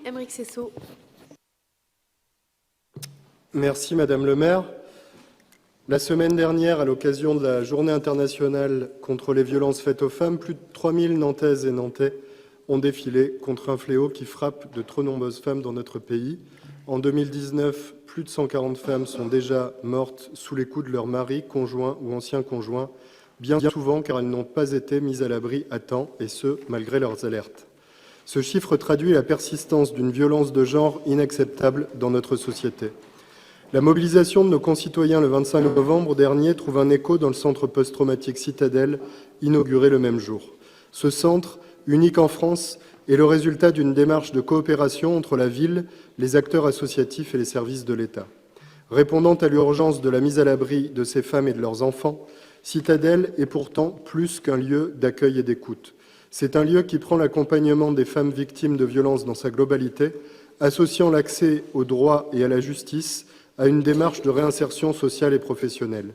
Aymeric Sessot. Merci Madame le maire. La semaine dernière, à l'occasion de la Journée internationale contre les violences faites aux femmes, plus de 3000 Nantaises et Nantais ont défilé contre un fléau qui frappe de trop nombreuses femmes dans notre pays. En 2019, plus de 140 femmes sont déjà mortes sous les coups de leur mari, conjoint ou ancien conjoint, bien souvent car elles n'ont pas été mises à l'abri à temps, et ce, malgré leurs alertes. Ce chiffre traduit la persistance d'une violence de genre inacceptable dans notre société. La mobilisation de nos concitoyens le 25 novembre dernier trouve un écho dans le centre post-traumatique Citadelle, inauguré le même jour. Ce centre, unique en France, est le résultat d'une démarche de coopération entre la ville, les acteurs associatifs et les services de l'État. Répondant à l'urgence de la mise à l'abri de ces femmes et de leurs enfants, Citadelle est pourtant plus qu'un lieu d'accueil et d'écoute. C'est un lieu qui prend l'accompagnement des femmes victimes de violences dans sa globalité, associant l'accès aux droits et à la justice à une démarche de réinsertion sociale et professionnelle.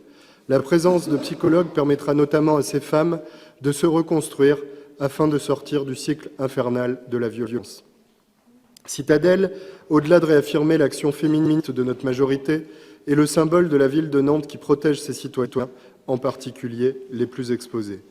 La présence de psychologues permettra notamment à ces femmes de se reconstruire afin de sortir du cycle infernal de la violence. Citadelle, au-delà de réaffirmer l'action féministe de notre majorité, est le symbole de la ville de Nantes qui protège ses citoyens, en particulier les plus exposés.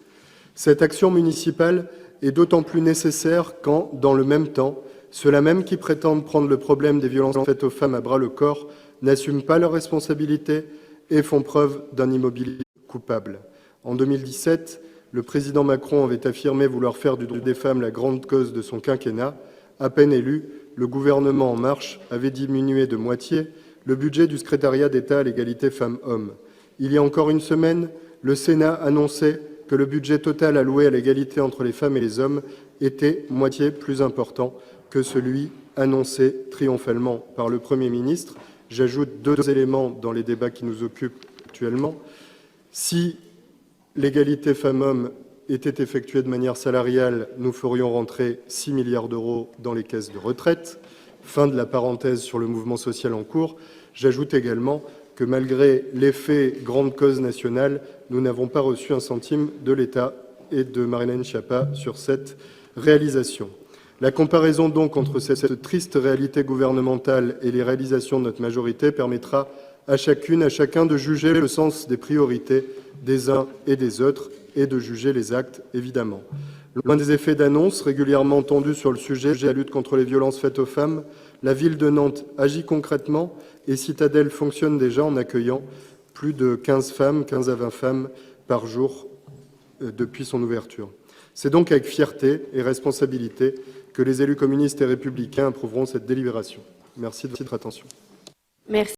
Cette action municipale est d'autant plus nécessaire quand, dans le même temps, ceux-là même qui prétendent prendre le problème des violences faites aux femmes à bras-le-corps n'assument pas leurs responsabilités et font preuve d'un immobilisme coupable. En 2017, le président Macron avait affirmé vouloir faire du droit des femmes la grande cause de son quinquennat. À peine élu, le gouvernement En Marche avait diminué de moitié le budget du secrétariat d'État à l'égalité femmes-hommes. Il y a encore une semaine, le Sénat annonçait que le budget total alloué à l'égalité entre les femmes et les hommes était moitié plus important que celui annoncé triomphalement par le Premier ministre. J'ajoute deux éléments dans les débats qui nous occupent actuellement. Si l'égalité femmes-hommes était effectuée de manière salariale, nous ferions rentrer 6 milliards d'euros dans les caisses de retraite. Fin de la parenthèse sur le mouvement social en cours. J'ajoute également que malgré l'effet grande cause nationale, nous n'avons pas reçu un centime de l'État et de Marlène Schiappa sur cette réalisation. La comparaison donc entre cette triste réalité gouvernementale et les réalisations de notre majorité permettra à chacune, à chacun de juger le sens des priorités des uns et des autres et de juger les actes, évidemment. Loin des effets d'annonce régulièrement entendus sur le sujet de la lutte contre les violences faites aux femmes, la ville de Nantes agit concrètement et Citadelle fonctionne déjà en accueillant plus de 15 à 20 femmes par jour depuis son ouverture. C'est donc avec fierté et responsabilité que les élus communistes et républicains approuveront cette délibération. Merci de votre attention. Merci.